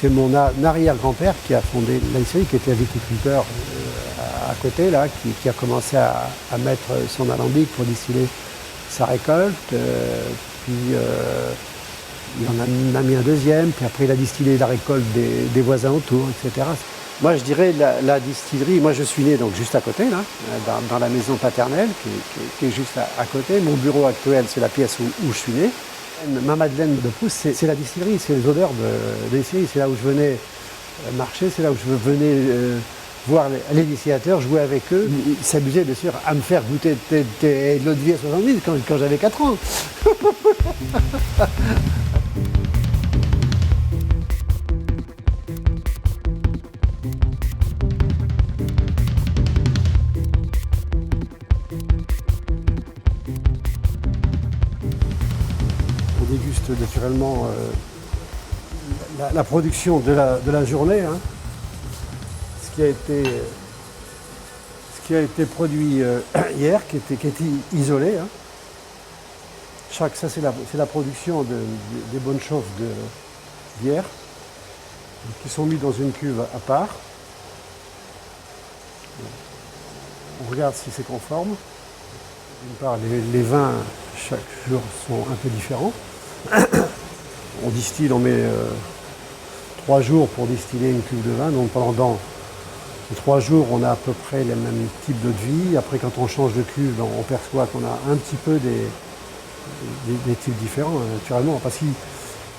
C'est mon arrière-grand-père qui a fondé la distillerie, qui était viticulteur à côté, là, qui a commencé à mettre son alambic pour distiller sa récolte. Puis il en a mis un deuxième, puis après il a distillé la récolte des voisins autour, etc. Moi je dirais la distillerie, moi je suis né donc juste à côté, là, dans la maison paternelle qui est juste à côté. Mon bureau actuel c'est la pièce où je suis né. Ma Madeleine de Proust c'est la distillerie, c'est les odeurs de distillerie, c'est là où je venais marcher, c'est là où je venais voir les distillateurs, jouer avec eux. Ils s'amusaient bien sûr à me faire goûter de l'eau de vie à 70 quand j'avais 4 ans. On déguste naturellement la production de la journée, hein. Ce qui a été produit hier, qui était isolé, hein. Ça c'est la production des bonnes chauffes d'hier, qui sont mis dans une cuve à part. On regarde si c'est conforme. D'une part, les vins chaque jour sont un peu différents. On distille, on met 3 jours pour distiller une cuve de vin, donc pendant 3 jours, on a à peu près les mêmes types d'eau de vie. Après, quand on change de cuve, on perçoit qu'on a un petit peu des types différents, naturellement. Parce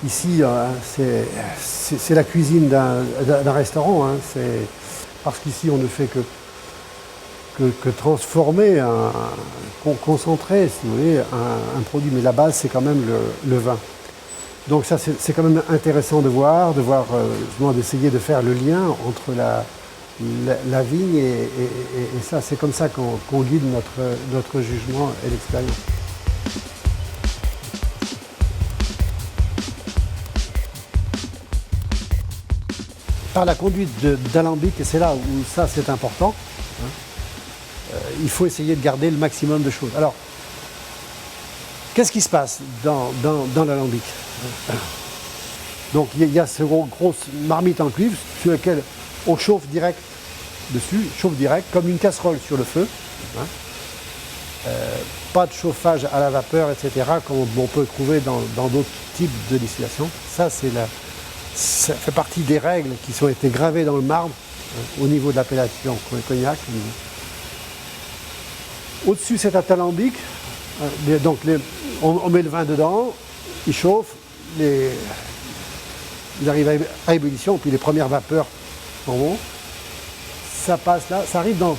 qu'ici, c'est la cuisine d'un restaurant, hein. Parce qu'ici, on ne fait que transformer, concentrer, si vous voulez, un produit. Mais la base, c'est quand même le vin. Donc ça, c'est quand même intéressant de voir, justement, d'essayer de faire le lien entre la vigne et ça. C'est comme ça qu'on guide notre jugement et l'expérience. Par la conduite d'alambic, et c'est là où ça c'est important, hein, il faut essayer de garder le maximum de choses. Alors, qu'est-ce qui se passe dans l'alambic? Donc il y a ce grosse marmite en cuivre sur laquelle on chauffe direct dessus, comme une casserole sur le feu. Hein. Pas de chauffage à la vapeur, etc., comme on peut trouver dans d'autres types de distillation. Ça fait partie des règles qui ont été gravées dans le marbre, hein, au niveau de l'appellation cognac. Au-dessus, c'est un alambic. Donc on met le vin dedans, il chauffe, il arrive à ébullition, puis les premières vapeurs s'en vont. Ça passe là, ça arrive dans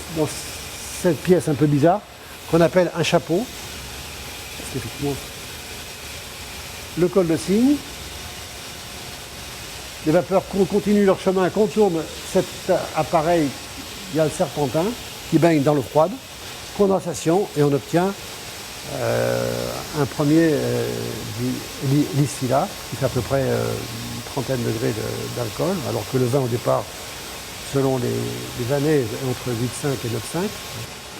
cette pièce un peu bizarre qu'on appelle un chapeau. Parce qu'effectivement, le col de cygne. Les vapeurs continuent leur chemin, contournent cet appareil, il y a le serpentin qui baigne dans l'eau froide, condensation, et on obtient un premier distillat qui fait à peu près une trentaine de degrés d'alcool, alors que le vin au départ, selon les années, est entre 8,5 et 9,5.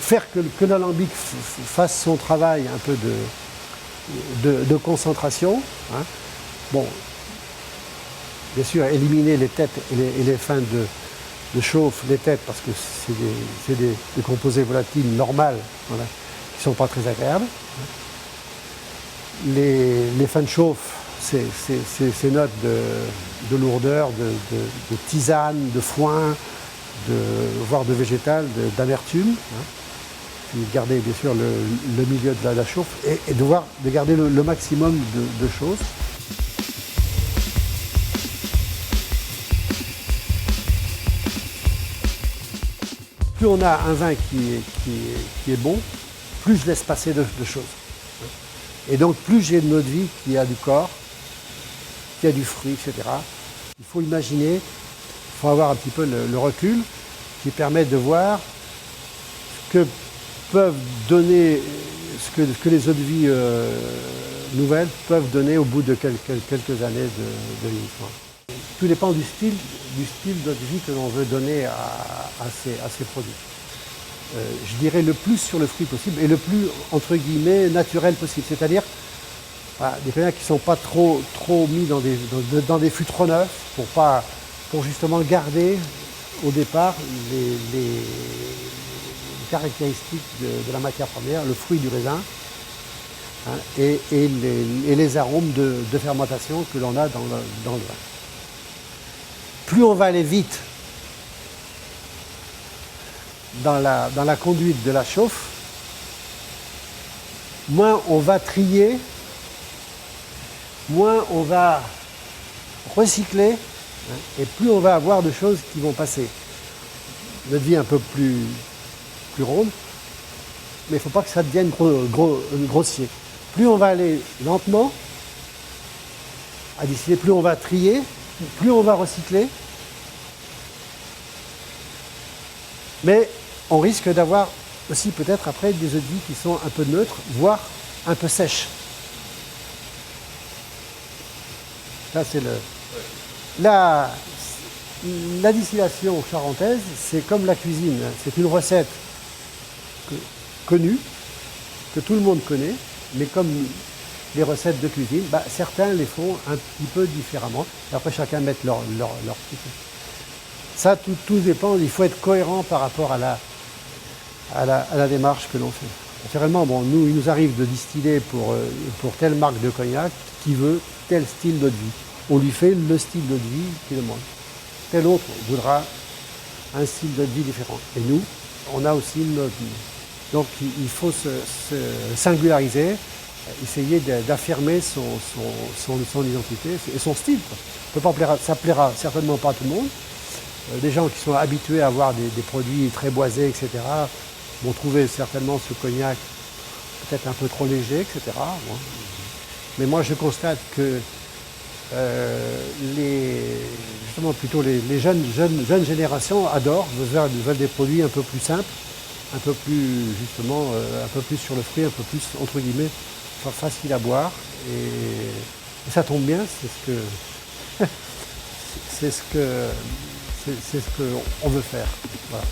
Faire que l'alambic fasse son travail un peu de concentration, hein. Bon, bien sûr, éliminer les têtes et les fins de chauffe, les têtes, parce que c'est des composés volatiles normales, voilà, qui ne sont pas très agréables. Les fins de chauffe, ces notes de lourdeur, de tisane, de foin, voire de végétal, d'amertume. Hein. Puis garder bien sûr le milieu de la chauffe et de garder le maximum de choses. Plus on a un vin qui est bon, plus je laisse passer de choses. Et donc plus j'ai une eau de vie qui a du corps, qui a du fruit, etc. Il faut imaginer, il faut avoir un petit peu le recul qui permet de voir ce que peuvent donner, ce que les eaux de vie nouvelles peuvent donner au bout de quelques années de vieillissement. Tout dépend du style d'eau de vie que l'on veut donner à ces produits. Je dirais le plus sur le fruit possible et le plus, entre guillemets, naturel possible. C'est-à-dire Voilà, des cognacs qui ne sont pas trop mis dans des fûts trop neufs pour justement garder au départ les caractéristiques de la matière première, le fruit du raisin, hein, et les arômes de fermentation que l'on a dans le vin. Plus on va aller vite dans la conduite de la chauffe, moins on va trier, moins on va recycler, hein, et plus on va avoir de choses qui vont passer. Notre vie est un peu plus ronde, mais il ne faut pas que ça devienne grossier. Plus on va aller lentement à distiller, plus on va trier, plus on va recycler, mais on risque d'avoir aussi peut-être après des eaux de vie qui sont un peu neutres, voire un peu sèches. Là, c'est la distillation charentaise, c'est comme la cuisine. C'est une recette connue, que tout le monde connaît, mais comme les recettes de cuisine, certains les font un petit peu différemment. Après, chacun met leur petit. Ça, tout dépend. Il faut être cohérent par rapport à la démarche que l'on fait. Naturellement, nous, il nous arrive de distiller pour telle marque de cognac qui veut tel style d'eau de vie. On lui fait le style d'eau de vie qu'il demande. Tel autre voudra un style d'eau de vie différent. Et nous, on a aussi notre vie. Donc il faut se singulariser, essayer d'affirmer son identité et son style. Ça ne plaira certainement pas à tout le monde. Des gens qui sont habitués à avoir des produits très boisés, etc., vont trouver certainement ce cognac peut-être un peu trop léger, etc. Bon. Mais moi, je constate que justement plutôt les jeunes générations adorent, veulent des produits un peu plus simples, un peu plus justement, un peu plus sur le fruit, un peu plus entre guillemets facile à boire, et ça tombe bien, c'est ce que on veut faire. Voilà.